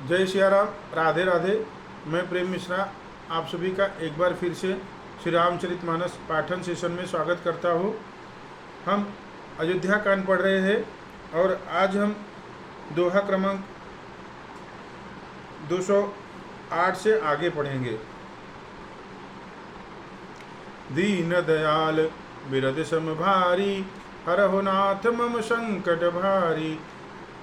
जय सिया राम, राधे राधे। मैं प्रेम मिश्रा आप सभी का एक बार फिर से श्री रामचरितमानस पाठन सेशन में स्वागत करता हूँ। हम अयोध्या कांड पढ़ रहे हैं और आज हम दोहा क्रमांक 208 से आगे पढ़ेंगे। दीन दयाल बिरद सम भारी, हरहु नाथ मम संकट भारी।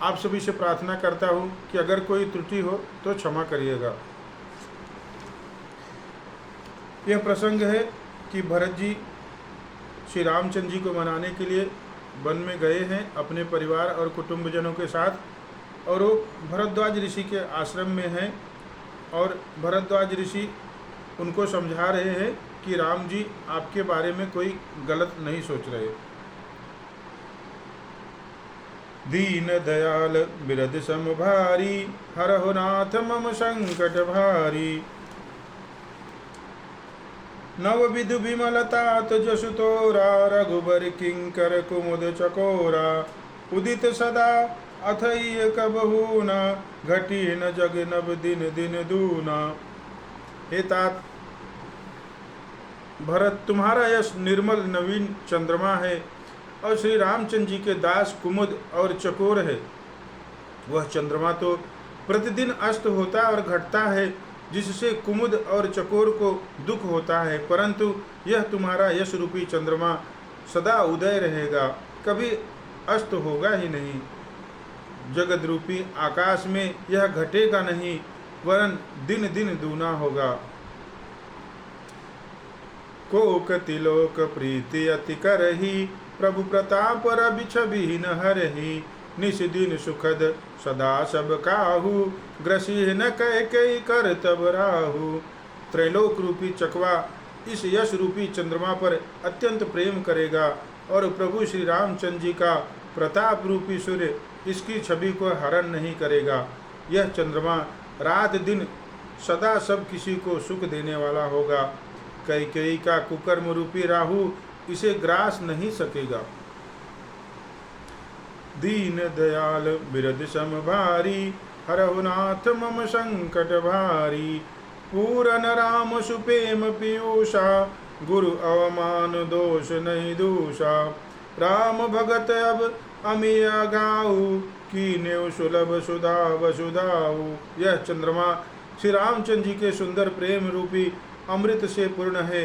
आप सभी से प्रार्थना करता हूँ कि अगर कोई त्रुटि हो तो क्षमा करिएगा। यह प्रसंग है कि भरत जी श्री रामचंद्र जी को मनाने के लिए वन में गए हैं अपने परिवार और कुटुंबजनों के साथ, और वो भरद्वाज ऋषि के आश्रम में हैं और भरद्वाज ऋषि उनको समझा रहे हैं कि राम जी आपके बारे में कोई गलत नहीं सोच रहे। दीन दयाल बिरद सम भारी, हरहु नाथ मम संकट भारी। नव विधु विमलतात जसु तोरा, रघुबर किंकर कुमुद चकोरा। उदित सदा अथई कबहू न, घटी न जग नव दिन दिन दूना। हे तात भरत, तुम्हारा यश निर्मल नवीन चंद्रमा है और श्री रामचंद्र जी के दास कुमुद और चकोर है। वह चंद्रमा तो प्रतिदिन अस्त होता और घटता है, जिससे कुमुद और चकोर को दुख होता है, परंतु यह तुम्हारा यश रूपी चंद्रमा सदा उदय रहेगा, कभी अस्त होगा ही नहीं। जगत रूपी आकाश में यह घटेगा नहीं, वरन दिन दिन दूना होगा। कोक तिलोक प्रीति अति करही, प्रभु प्रताप रवि छवि न हरहि। निश दिन सुखद सदा सब काहू, ग्रसिह न कह कई कर तब राहु। त्रैलोक रूपी चकवा इस यश रूपी चंद्रमा पर अत्यंत प्रेम करेगा और प्रभु श्री रामचंद्र जी का प्रताप रूपी सूर्य इसकी छवि को हरण नहीं करेगा। यह चंद्रमा रात दिन सदा सब किसी को सुख देने वाला होगा। कैकेयी का कुकर्म रूपी राहु इसे ग्रास नहीं सकेगा। दीन दयाल बिरद सम भारी, हरहु नाथ मम संकट भारी। पूरन राम सुपेम पीयूषा, गुरु अवमान दोष नहीं दूषा। राम भगत अब अमिय गाऊ, कीन्यु सुलभ सुधा वसुधाऊ। यह चंद्रमा श्री रामचंद्र जी के सुंदर प्रेम रूपी अमृत से पूर्ण है।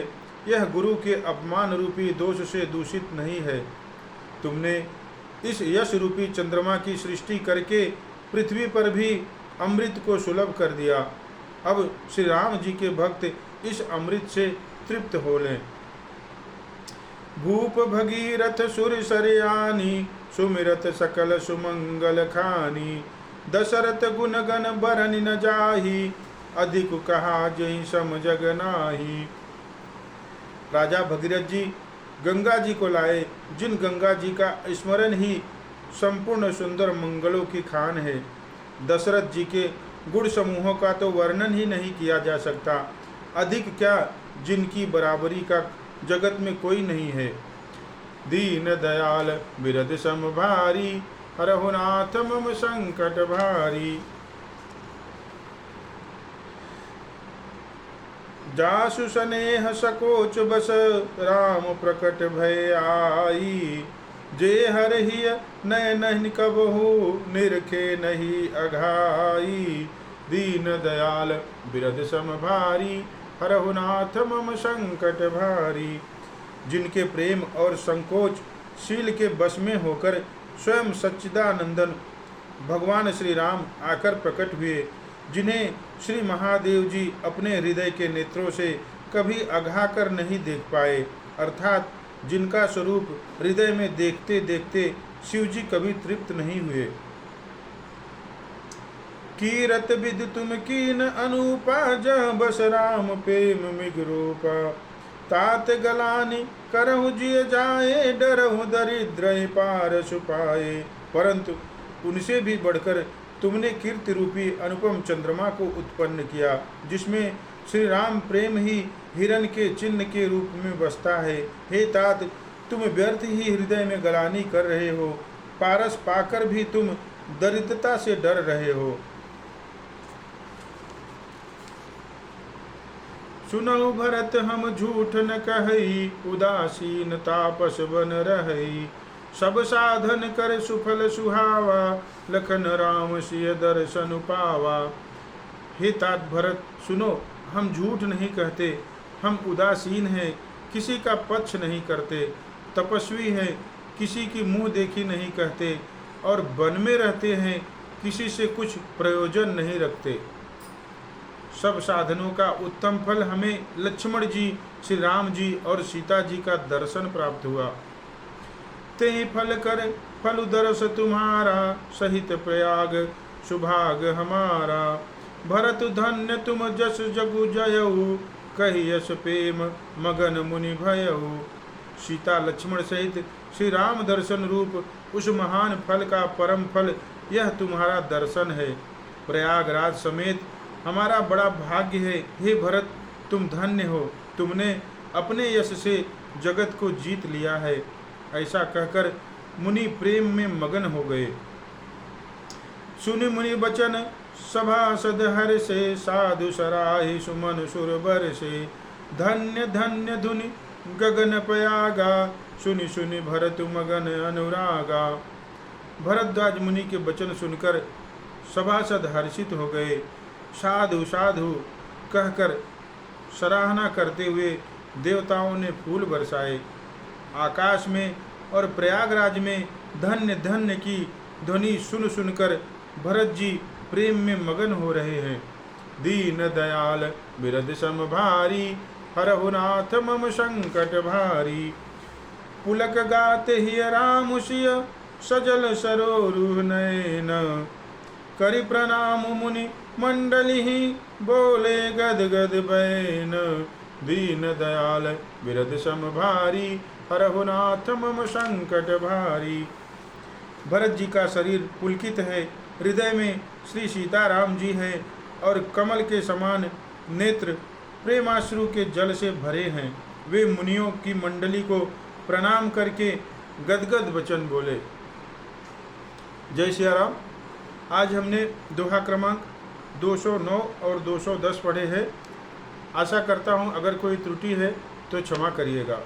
यह गुरु के अपमान रूपी दोष से दूषित नहीं है। तुमने इस यश रूपी चंद्रमा की सृष्टि करके पृथ्वी पर भी अमृत को सुलभ कर दिया। अब श्री राम जी के भक्त इस अमृत से तृप्त हो लें। भूप भगीरथ सुर सरयानी, सुमिरत सकल सुमंगल खानी। दशरथ गुण गण बरन न जाही, अधिक कहा जय सम जग नाही। राजा भगीरथ जी गंगा जी को लाए, जिन गंगा जी का स्मरण ही संपूर्ण सुंदर मंगलों की खान है। दशरथ जी के गुण समूहों का तो वर्णन ही नहीं किया जा सकता, अधिक क्या जिनकी बराबरी का जगत में कोई नहीं है। दीन दयाल बिरद सम भारी, हरहु नाथ मम संकट भारी। जासु स्नेह सकोच बस, राम प्रकट भय आई। जे हरहिय नयन कबहू, निरखे नहीं अघाई। दीन दयाल बिरद सम भारी, हरहु नाथ मम संकट भारी। जिनके प्रेम और संकोच शील के बस में होकर स्वयं सच्चिदानंदन भगवान श्री राम आकर प्रकट हुए, जिन्हें श्री महादेव जी अपने हृदय के नेत्रों से कभी अघा कर नहीं देख पाए, अर्थात जिनका स्वरूप हृदय में देखते देखते शिव जी कभी तृप्त नहीं हुए। कीरत विद तुम कीन अनूपा, जह बस राम प्रेम मिग रूपा। तात गलानी करहु जिय जाए, डरहु दरिद्र पार छुपाए। परंतु उनसे भी बढ़कर तुमने कीर्ति रूपी अनुपम चंद्रमा को उत्पन्न किया, जिसमें श्री राम प्रेम ही हिरण के चिन्ह के रूप में बसता है। हे तात, तुम व्यर्थ ही हृदय में गलानी कर रहे हो, पारस पाकर भी तुम दरिद्रता से डर रहे हो। सुनऊ भरत हम झूठ न कहई, उदासीन तापस बन रहई। सब साधन कर सुफल सुहावा, लखन राम सिय दर्शन पावा। हे तात भरत सुनो, हम झूठ नहीं कहते, हम उदासीन हैं, किसी का पक्ष नहीं करते, तपस्वी हैं, किसी की मुंह देखी नहीं कहते, और वन में रहते हैं, किसी से कुछ प्रयोजन नहीं रखते। सब साधनों का उत्तम फल हमें लक्ष्मण जी, श्री राम जी और सीता जी का दर्शन प्राप्त हुआ। ते फल कर फल दर्श तुम्हारा, सहित प्रयाग सुभाग हमारा। भरत धन्य तुम जस जगु जयऊ, कही यश प्रेम मगन मुनि भयऊ। सीता लक्ष्मण सहित श्री राम दर्शन रूप उस महान फल का परम फल यह तुम्हारा दर्शन है। प्रयागराज समेत हमारा बड़ा भाग्य है। हे भरत, तुम धन्य हो, तुमने अपने यश से जगत को जीत लिया है। ऐसा कहकर मुनि प्रेम में मगन हो गए। सुनि मुनि बचन सभासद हर से, साधु सराहि सुमन सुरबर से। धन्य धन्य धुनि गगन पयागा, सुनि सुनि भरत मगन अनुरागा। भरद्वाज मुनि के वचन सुनकर सभासद हर्षित हो गए। साधु साधु कहकर सराहना करते हुए देवताओं ने फूल बरसाए। आकाश में और प्रयागराज में धन्य धन्य की ध्वनि सुन सुनकर भरत जी प्रेम में मगन हो रहे हैं। दीन दयाल बिरद सम भारी, हरहु नाथ मम संकट भारी। पुलक गाते ही राम सिय, सजल सरोरु नयन। करि प्रणाम मुनि मंडली ही, बोले गद गद बैन। दीन दयाल बिरद सम भारी, हरहु नाथ मम संकट भारी। भरत जी का शरीर पुलकित है, हृदय में श्री सीताराम जी हैं और कमल के समान नेत्र प्रेमाश्रु के जल से भरे हैं। वे मुनियों की मंडली को प्रणाम करके गदगद वचन बोले। जय सिया राम। आज हमने दोहा क्रमांक 209 और 210 पढ़े हैं। आशा करता हूँ अगर कोई त्रुटि है तो क्षमा करिएगा।